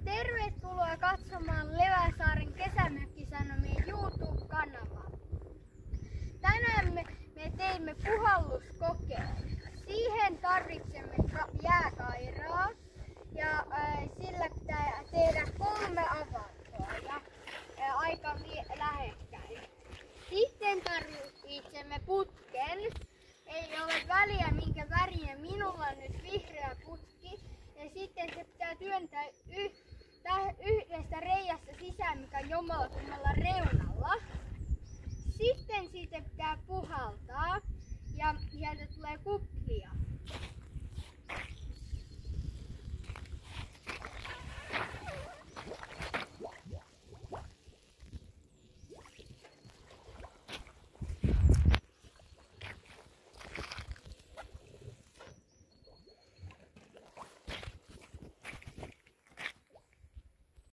Tervetuloa katsomaan Leväsaaren kesämökkisanomien YouTube-kanavaa. Tänään me teimme puhalluskokeen. Siihen tarvitsemme jääkairaa ja sillä pitää tehdä 3 avantoa ja aika lähekkäin. Sitten tarvitsemme putken. Ei ole väliä minkä värinen, minulla on nyt vihreä putki. Ja sitten se pitää työntää yhdestä reiästä sisään, mikä on jommallakummalla reunalla. Sitten siitä pitää puhaltaa ja sieltä tulee kuplia.